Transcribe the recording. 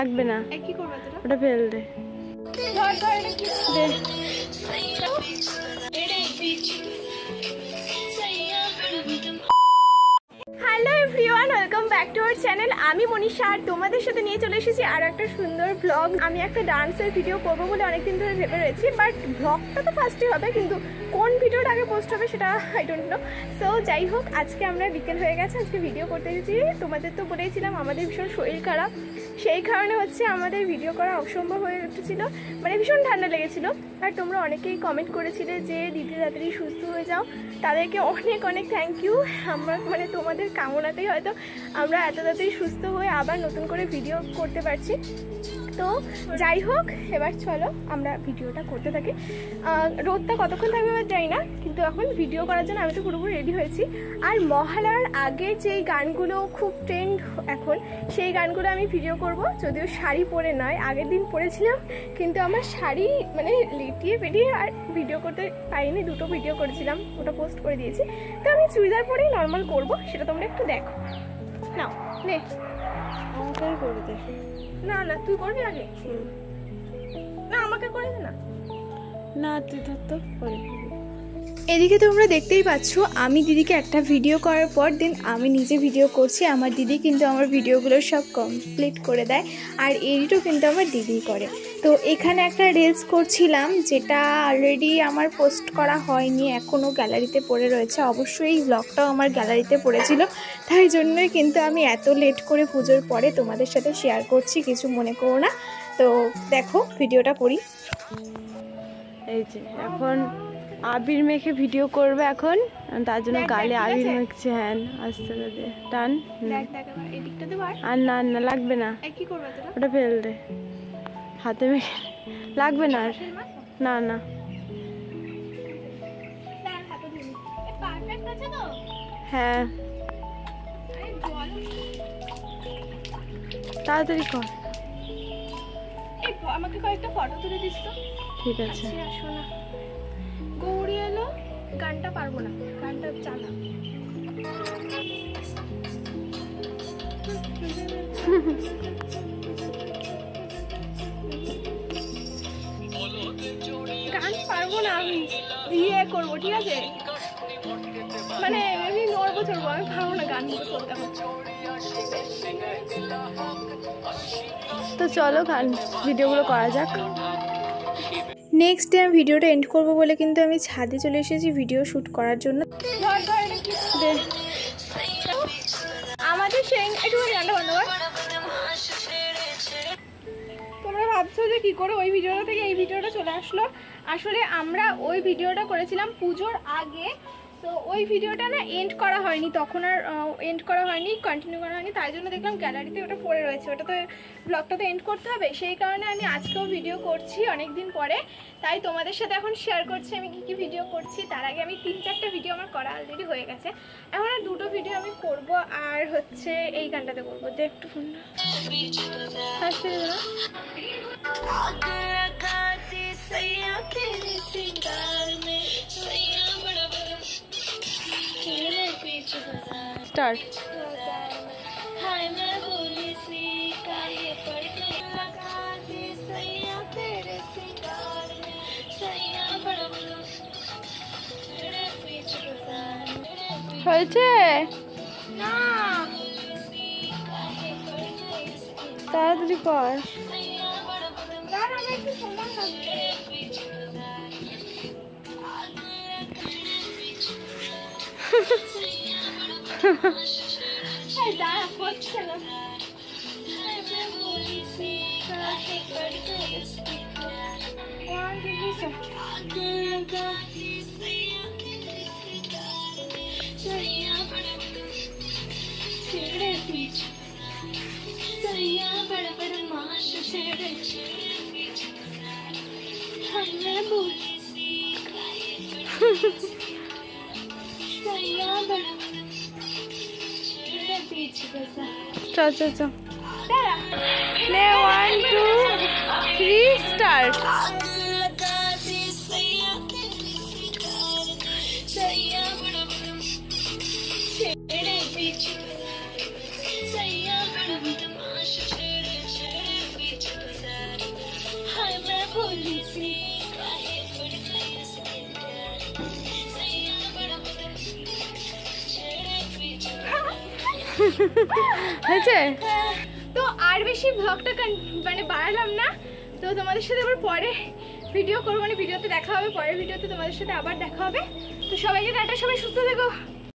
লাগবে না কি করবে তোরা ওটা ফেল দে ধর ধর এটা কি দে hello everyone welcome back to our channel. আমি মনীষা আর তোমাদের সাথে নিয়ে চলে এসেছি আর একটা সুন্দর ব্লগ। আমি একটা ডান্সের ভিডিও করবো বলে অনেকদিন ধরে ভেবে রয়েছি, বাট ব্লগটা তো ফার্স্টই হবে, কিন্তু কোন ভিডিওটা আগে পোস্ট হবে সেটা আই ডোন্ট নো। সো যাই হোক, আজকে আমরা বিকেল হয়ে গেছে, আজকে ভিডিও করতে এসেছি। তোমাদের তো বলেছিলাম আমাদের ভীষণ শরীর খারাপ, সেই কারণে হচ্ছে আমাদের ভিডিও করা অসম্ভব হয়ে উঠেছিল, মানে ভীষণ ঠান্ডা লেগেছিলো। আর তোমরা অনেকেই কমেন্ট করেছিলে যে দিদি তাড়াতাড়ি সুস্থ হয়ে যাও, তাদেরকে অনেক অনেক থ্যাংক ইউ। আমরা মানে তোমাদের কামনাতেই হয়তো আমরা এত তাড়াতাড়ি সুস্থ হয়ে আবার নতুন করে ভিডিও করতে পারছি। তো যাই হোক, এবার চলো আমরা ভিডিওটা করতে থাকি। রোদটা কতক্ষণ থাকবে এবার যাই না, কিন্তু এখন ভিডিও করার জন্য আমি তো পুরোপুরি রেডি হয়েছি। আর মহালয়ার আগে যেই গানগুলো খুব ট্রেন্ড এখন, সেই গানগুলো আমি ভিডিও করব, যদিও শাড়ি পরে নয়, আগের দিন পরেছিলাম কিন্তু আমার শাড়ি মানে লেটিয়ে পেটিয়ে আর ভিডিও করতে পারিনি, দুটো ভিডিও করেছিলাম, ওটা পোস্ট করে দিয়েছি। তো আমি চুড়িদার পরেই নর্মাল করব, সেটা তোমরা একটু দেখো। নাও নে আমাকে করে দে। না না তুই করবি আগে, না আমাকে করে দে। না না তুই ধর তো করে। এদিকে তোমরা দেখতেই পাচ্ছ আমি দিদিকে একটা ভিডিও করার পর দিন আমি নিজে ভিডিও করছি। আমার দিদি কিন্তু আমার ভিডিওগুলো সব কমপ্লিট করে দেয়, আর এডিটও কিন্তু আমার দিদিই করে। তো এখানে একটা রিলস করছিলাম, যেটা অলরেডি আমার পোস্ট করা হয়নি, এখনও গ্যালারিতে পড়ে রয়েছে। অবশ্যই এই ব্লগটাও আমার গ্যালারিতে পড়েছিল, তাই জন্যই কিন্তু আমি এত লেট করে পুজোর পরে তোমাদের সাথে শেয়ার করছি, কিছু মনে করো না। তো দেখো ভিডিওটা করি। এই যে এখন আবির মেখে ভিডিও করবে এখন, তার জন্য গালে আবির মেখছে। হ্যাঁ আস্তে আস্তে টান, আর না না লাগবে না, ওটা ফেল দে, হাতে মেখে লাগবে না, আর না না হ্যাঁ তাড়াতাড়ি কর। আমাকে কয়েকটা ফটো তুলে দিস তো। ঠিক আছে। শোনা গৌরী এলো, গানটা পারবো না, গানটা চালা। গান পারবো না, আমি ইয়ে করবো, ঠিক আছে, মানে এমনি নড়বো চড়বো, আমি পারবো না গান করতে। তো চলো গান ভিডিওগুলো করা যাক। নেক্সট ডে আমি ভিডিওটা এন্ড করবো বলে কিন্তু আমি ছাদে চলে এসেছি ভিডিও শ্যুট করার জন্য। আমাদের একটু গানটা বন্ধ কর। তোমরা ভাবছো যে কি করে ওই ভিডিওটা থেকে এই ভিডিওটা চলে আসলো। আসলে আমরা ওই ভিডিওটা করেছিলাম পুজোর আগে, তো ওই ভিডিওটা না এন্ড করা হয়নি, তখন আর এন্ড করা হয়নি, কন্টিনিউ করা হয়নি, তাই জন্য দেখলাম গ্যালারিতে ওটা পড়ে রয়েছে। ওটা তো ব্লগটা তো এন্ড করতে হবে, সেই কারণে আমি আজকেও ভিডিও করছি অনেক দিন পরে, তাই তোমাদের সাথে এখন শেয়ার করছি আমি কি কি ভিডিও করছি। তার আগে আমি 3-4টা ভিডিও আমার করা অলরেডি হয়ে গেছে, এখন আর 2টো ভিডিও আমি করব, আর হচ্ছে এই গানটাতে করবো। দেখ একটু ফোন स्टार्ट। হয়েছে না, তাড়াতাড়ি কর। चल चल चल ले 1 2 3 स्टार्ट। হয়েছে তো আর বেশি ব্লগটা মানে বাড়ালাম না। তো তোমাদের সাথে আবার পরে ভিডিও করবো, মানে ভিডিওতে দেখা হবে, পরের ভিডিওতে তোমাদের সাথে আবার দেখা হবে। তো সবাইকে টাটা, সবাই সুস্থ থেকো।